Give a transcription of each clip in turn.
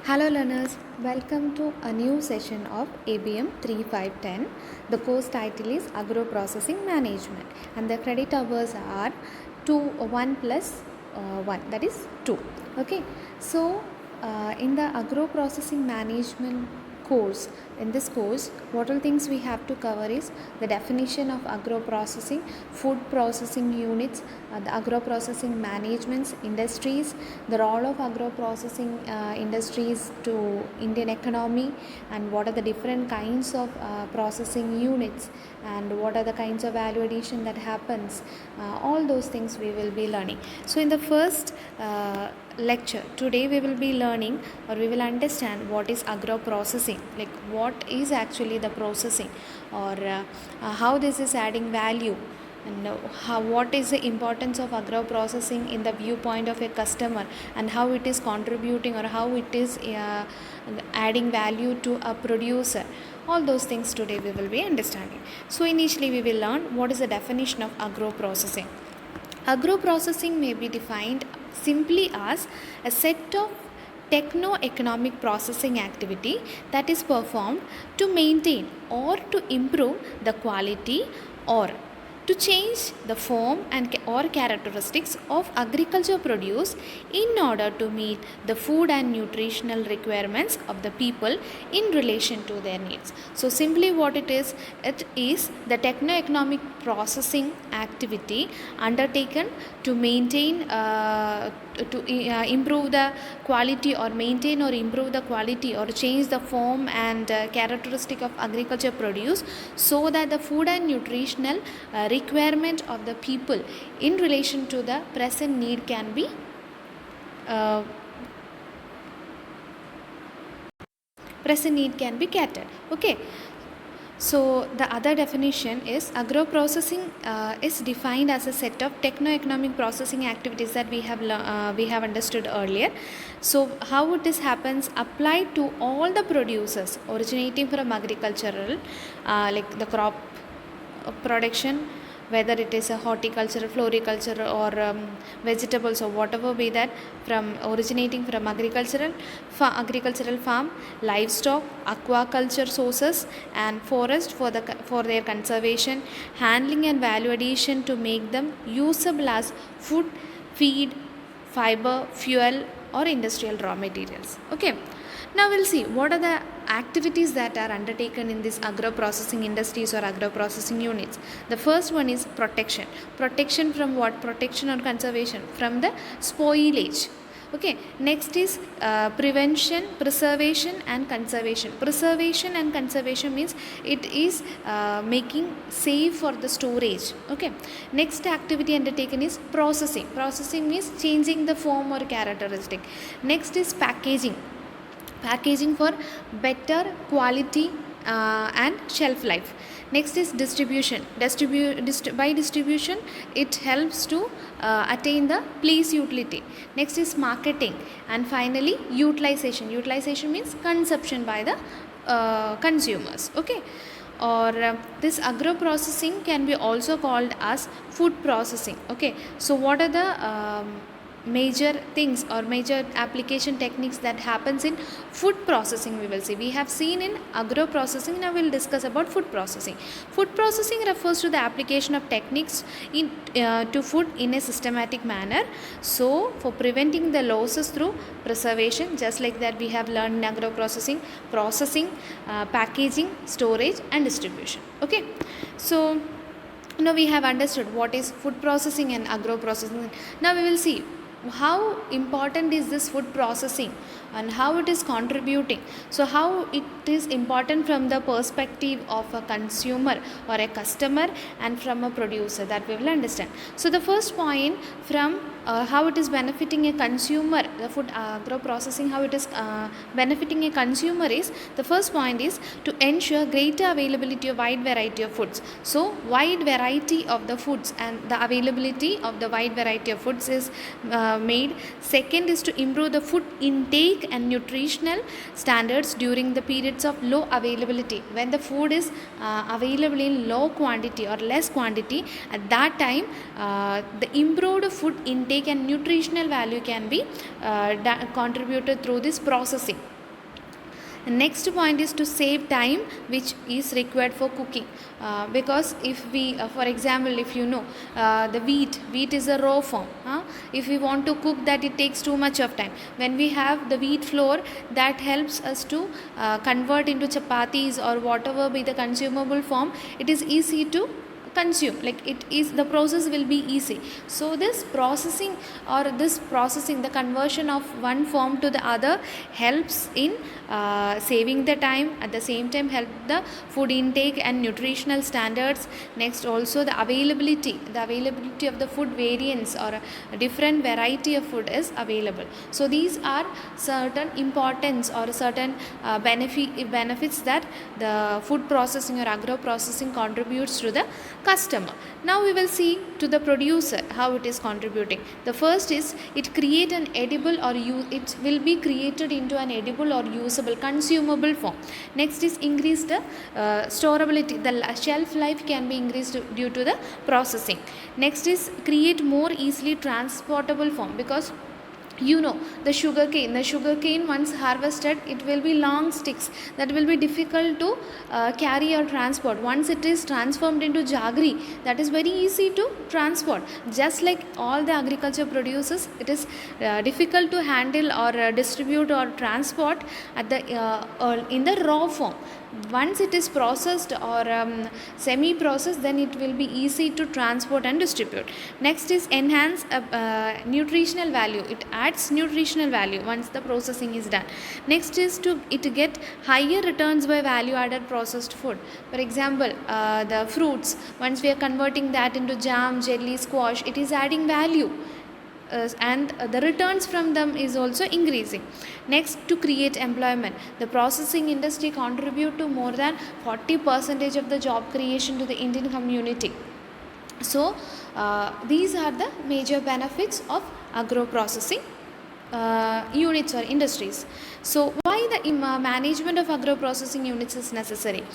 Hello learners, welcome to a new session of ABM 3510. The course title is Agro Processing Management and the credit hours are 2 1 plus 1, that is 2. Okay, so in the Agro Processing Management course, in this course what all things we have to cover is the definition of agro processing, food processing units, the agro processing managements, industries, the role of agro processing industries to Indian economy, and what are the different kinds of processing units, and what are the kinds of value addition that happens. All those things we will be learning. So in the first lecture today we will be learning, or we will understand what is agro processing, like what is actually the processing, or how this is adding value, and what is the importance of agro processing in the viewpoint of a customer, and how it is contributing, or how it is adding value to a producer. All those things today we will be understanding. So initially we will learn what is the definition of agro processing. Agro processing may be defined simply as a set of techno-economic processing activity that is performed to maintain or to improve the quality, or to change the form and or characteristics of agriculture produce in order to meet the food and nutritional requirements of the people in relation to their needs. So simply what it is the techno-economic processing activity undertaken to maintain improve the quality, or maintain or improve the quality, or change the form and characteristic of agriculture produce, so that the food and nutritional requirement of the people in relation to the present need can be catered. Okay, so the other definition is agro processing is defined as a set of techno-economic processing activities that we have understood earlier. So how it is happens applied to all the producers originating from agricultural, like the crop production, whether it is a horticulture, floriculture, or vegetables, or whatever be that, from originating from agricultural farm, livestock, aquaculture sources, and forest for their conservation, handling and value addition to make them usable as food, feed, fiber, fuel, or industrial raw materials. Okay, now we'll see what are the activities that are undertaken in these agro processing industries or agro processing units. The first one is protection. Protection from what? Protection or conservation from the spoilage. Okay, next is prevention, preservation, and conservation. Preservation and conservation means it is making safe for the storage. Okay, next activity undertaken is processing. Processing means changing the form or characteristic. Next is packaging. Packaging for better quality and shelf life. Next is distribution. By distribution it helps to attain the place utility. Next is marketing, and finally utilization. Utilization means consumption by the consumers. Okay, or this agro processing can be also called as food processing. Okay, so what are the major things or major application techniques that happens in food processing? We will see. We have seen in agro processing, now we will discuss about food processing. Food processing refers to the application of techniques to food in a systematic manner, so for preventing the losses through preservation, just like that we have learned in agro processing: packaging, storage, and distribution. Okay, so now we have understood what is food processing and agro processing. Now we will see how important is this food processing and how it is contributing. So how it is important from the perspective of a consumer or a customer, and from a producer, that we will understand. So the first point, from how it is benefiting a consumer, the food agro processing, how it is benefiting a consumer is, the first point is to ensure greater availability of wide variety of foods. So wide variety of the foods and the availability of the wide variety of foods is made. Second is to improve the food intake and nutritional standards during the periods of low availability. When the food is available in low quantity or less quantity, at that time the improved food intake intake and nutritional value can be contributed through this processing. The next point is to save time which is required for cooking, because if we for example, if you know the wheat is a raw form. If we want to cook that, it takes too much of time. When we have the wheat flour, that helps us to convert into chapatis or whatever be the consumable form, it is easy to consume, like it is, the process will be easy. So this processing the conversion of one form to the other helps in saving the time, at the same time help the food intake and nutritional standards. Next, also the availability of the food variants or a different variety of food is available. So these are certain importance or certain benefits that the food processing or agro processing contributes to the customer. Now we will see to the producer how it is contributing. The first is it create an edible or it will be created into an edible or usable consumable form. Next is increase the storability, the shelf life can be increased due to the processing. Next is create more easily transportable form, because you know the sugarcane once harvested, it will be long sticks that will be difficult to carry or transport. Once it is transformed into jaggery, that is very easy to transport. Just like all the agriculture produces, it is difficult to handle or distribute or transport at the in the raw form. Once it is processed or semi processed, then it will be easy to transport and distribute. Next is enhance nutritional value. It adds nutritional value once the processing is done. Next is to get higher returns by value added processed food. For example, the fruits, once we are converting that into jam, jelly, squash, it is adding value. And the returns from them is also increasing. Next, to create employment. The processing industry contribute to more than 40% of the job creation to the Indian community. So these are the major benefits of agro processing units or industries. So why the management of agro processing units is necessary?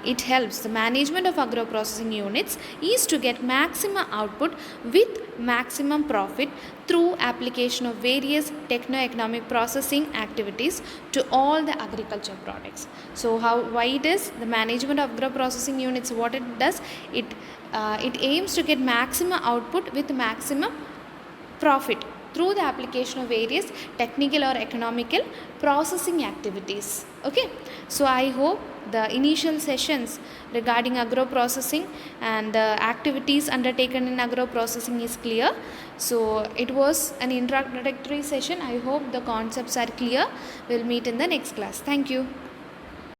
It helps. The management of agro processing units is to get maximum output with maximum profit through application of various techno-economic processing activities to all the agriculture products. So why it is the management of agro processing units, what it does, it aims to get maximum output with maximum profit through the application of various technical or economical processing activities. Okay, so I hope the initial sessions regarding agro processing and the activities undertaken in agro processing is clear. So it was an introductory session. I hope the concepts are clear. We'll meet in the next class. Thank you.